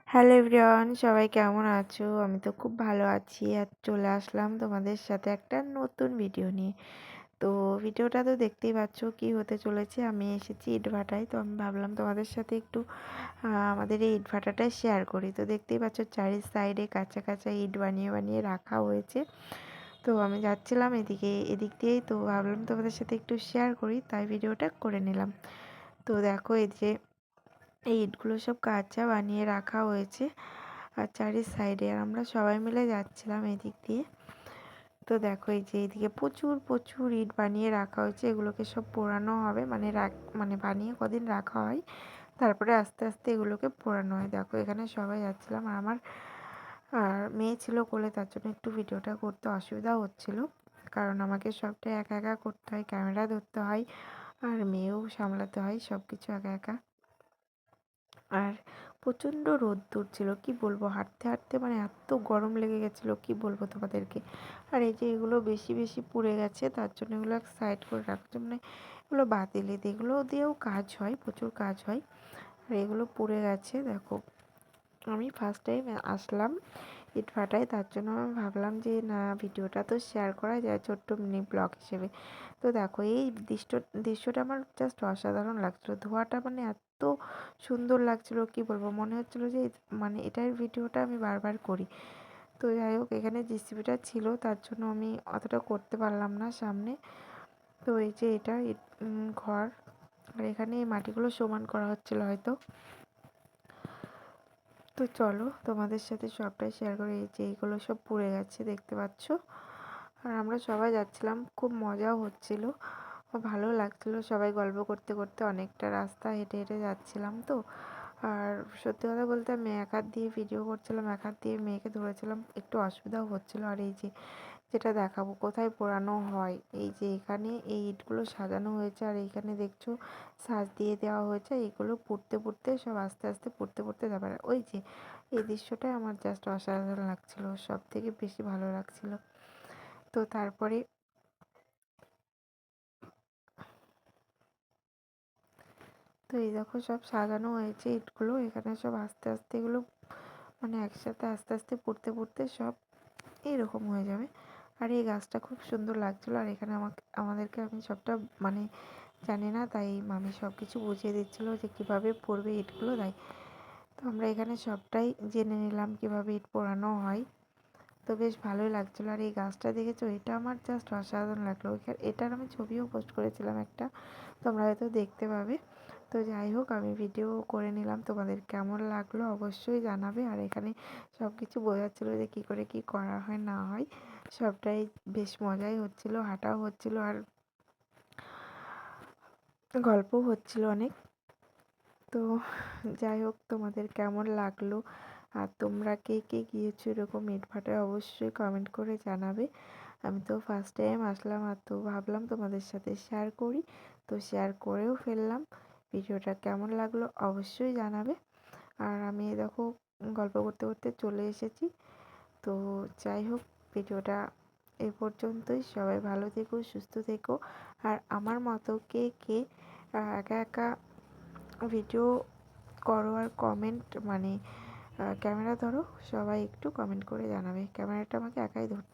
Hello everyone, সবাই কেমন আছো? আমি তো খুব ভালো আছি। আর চলে আসলাম তোমাদের সাথে একটা নতুন ভিডিও নিয়ে। তো ভিডিওটা তো দেখতেই পাচ্ছ কি হতে চলেছে। আমি এসেছি ইটভাটায়, তো আমি ভাবলাম তোমাদের সাথে একটু আমাদের এই ইটভাটাটা শেয়ার করি। তো দেখতেই পাচ্ছ চারি সাইডে কাঁচা কাঁচা ইট বানিয়ে বানিয়ে রাখা হয়েছে। তো আমি যাচ্ছিলাম এদিক দিয়েই, তো ভাবলাম তোমাদের সাথে একটু শেয়ার করি, তাই ভিডিওটা করে নিলাম। তো দেখো এই যে এই ইটগুলো সব কাঁচা বানিয়ে রাখা হয়েছে আর চারি সাইডে, আর আমরা সবাই মিলে যাচ্ছিলাম এদিক দিয়ে। তো দেখো এই যে এইদিকে প্রচুর প্রচুর ইট বানিয়ে রাখা হয়েছে, এগুলোকে সব পোড়ানো হবে, মানে বানিয়ে কদিন রাখা হয়, তারপরে আস্তে আস্তে এগুলোকে পোড়ানো হয়। দেখো এখানে সবাই যাচ্ছিলাম, আর আমার মেয়ে ছিল কোলে, তার জন্য একটু ভিডিওটা করতে অসুবিধা হচ্ছিল, কারণ আমাকে সবটাই একা একা করতে হয়, ক্যামেরা ধরতে হয় আর মেয়েও সামলাতে হয়, সব কিছু একা একা। আর প্রচণ্ড রোদ্দুর ছিল, কি বলবো, হাঁটতে হাঁটতে মানে এত গরম লেগে গেছিলো, কি বলবো তোমাদেরকে। আর এই যে এগুলো বেশি বেশি পুড়ে গেছে, তার জন্য এগুলো সাইড করে রাখার জন্য এগুলো বাতিল, এগুলো দিয়েও কাজ হয়, প্রচুর কাজ হয়। আর এগুলো পুড়ে গেছে। দেখো আমি ফার্স্ট টাইম আসলাম ইটভাটায়, তার জন্য আমি ভাবলাম যে না, ভিডিওটা তো শেয়ার করা যায় ছোট্ট মিনি ব্লগ হিসেবে। তো দেখো এই দৃশ্যটা আমার জাস্ট অসাধারণ লাগছিলো, ধোঁয়াটা মানে এত সুন্দর লাগছিলো, কি বলবো, মনে হচ্ছিলো যে মানে এটার ভিডিওটা আমি বারবার করি। তো যাই হোক, এখানে জিসিবিটা ছিল, তার জন্য আমি অতটা করতে পারলাম না সামনে। তো এই যে এটা ঘর, আর এখানে এই মাটিগুলো সমান করা হচ্ছিলো হয়তো। তো চলো তোমাদের সাথে সবটাই শেয়ার করি। এই যে এইগুলো সব পুড়ে গেছে দেখতে পাচ্ছ, আর আমরা সবাই যাচ্ছিলাম, খুব মজাও হচ্ছিল, ভালো লাগছিল, সবাই গল্প করতে করতে অনেকটা রাস্তা হেঁটে হেঁটে যাচ্ছিলাম। তো আর সত্যি কথা বলতে আমি এক হাত দিয়ে ভিডিও করছিলাম, এক হাত দিয়ে মেয়েকে ধরেছিলাম, একটু অসুবিধাও হচ্ছিল। আর এই যে যেটা দেখাবো কোথায় পোড়ানো হয়, এই যে এখানে এই ইটগুলো সাজানো হয়েছে, আর এইখানে দেখছো সাজ দিয়ে দেওয়া হয়েছে, এইগুলো পুড়তে পুড়তে সব আস্তে আস্তে পুড়তে পুড়তে যাবে। ওই যে এই দৃশ্যটাই আমার জাস্ট অসাধারণ লাগছিল, সব থেকে বেশি ভালো লাগছিল। তো তারপরে তো এই দেখো সব সাজানো হয়েছে ইটগুলো, এখানে সব আস্তে আস্তে এগুলো মানে একসাথে আস্তে আস্তে পড়তে পড়তে সব এইরকম হয়ে যাবে। আর এই গাছটা খুব সুন্দর লাগছিলো, আর এখানে আমাদেরকে আমি সবটা মানে জানি না, তাই মামি সব কিছু বুঝিয়ে দিচ্ছিলো যে কীভাবে পড়বে ইটগুলো, তাই তো আমরা এখানে সবটাই জেনে নিলাম কীভাবে ইট পোড়ানো হয়। তো বেশ ভালোই লাগছিলো। আর এই গাছটা দেখেছো, এটা আমার জাস্ট অসাধারণ লাগলো, এটার আমি ছবিও পোস্ট করেছিলাম একটা, তোমরা হয়তো দেখতে পাবে। তো যাই হোক, আমি ভিডিও করে নিলাম, তোমাদের কেমন লাগলো অবশ্যই জানাবে। আর এখানে সব কিছু বোঝাচ্ছিলো যে কী করে কী করা হয় না হয়, সবটাই বেশ মজাই হচ্ছিলো, হাঁটাও হচ্ছিলো আর গল্পও হচ্ছিলো অনেক। তো যাই হোক, তোমাদের কেমন লাগলো আর তোমরা কে কে গিয়েছো এরকম ইটভাটায় অবশ্যই কমেন্ট করে জানাবে। আমি তো ফার্স্ট টাইম আসলাম, আর তো ভাবলাম তোমাদের সাথে শেয়ার করি, তো শেয়ার করেও ফেললাম। ভিডিওটা কেমন লাগলো অবশ্যই জানাবে। আর আমি দেখো গল্প করতে করতে চলে এসেছি। তো যাই হোক, ভিডিওটা এই পর্যন্তই। সবাই ভালো থেকো, সুস্থ থেকো। আর আমার মতো কে কে একা একা ভিডিও করো আর কমেন্ট মানে ক্যামেরা ধরো, সবাই একটু কমেন্ট করে জানাবে। ক্যামেরাটা আমাকে একাই ধরতে